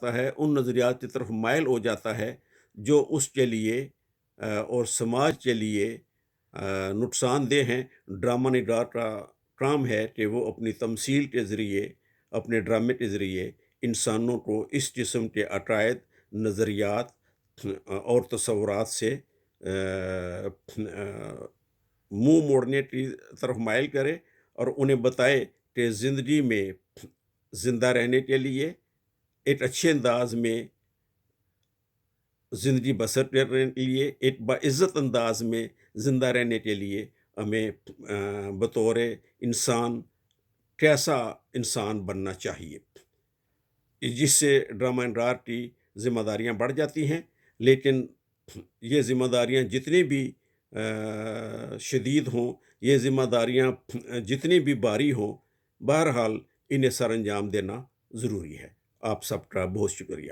کرتا ہے، ان نظریات کی طرف مائل ہو جاتا ہے جو اس کے لیے اور سماج کے لیے نقصان دہ ہیں۔ ڈرامہ نگار کا کام ہے کہ وہ اپنی تمثیل کے ذریعے، اپنے ڈرامے کے ذریعے انسانوں کو اس قسم کے عقائد، نظریات اور تصورات سے منہ موڑنے کی طرف مائل کرے، اور انہیں بتائے کہ زندگی میں زندہ رہنے کے لیے ایک اچھے انداز میں زندگی بسر کرنے کے لیے، ایک باعزت انداز میں زندہ رہنے کے لیے ہمیں بطور انسان کیسا انسان بننا چاہیے، جس سے ڈرامہ نگار کی ذمہ داریاں بڑھ جاتی ہیں۔ لیکن یہ ذمہ داریاں جتنی بھی شدید ہوں، یہ ذمہ داریاں جتنی بھی بھاری ہوں، بہرحال انہیں سر انجام دینا ضروری ہے۔ آپ سب کا بہت شکریہ۔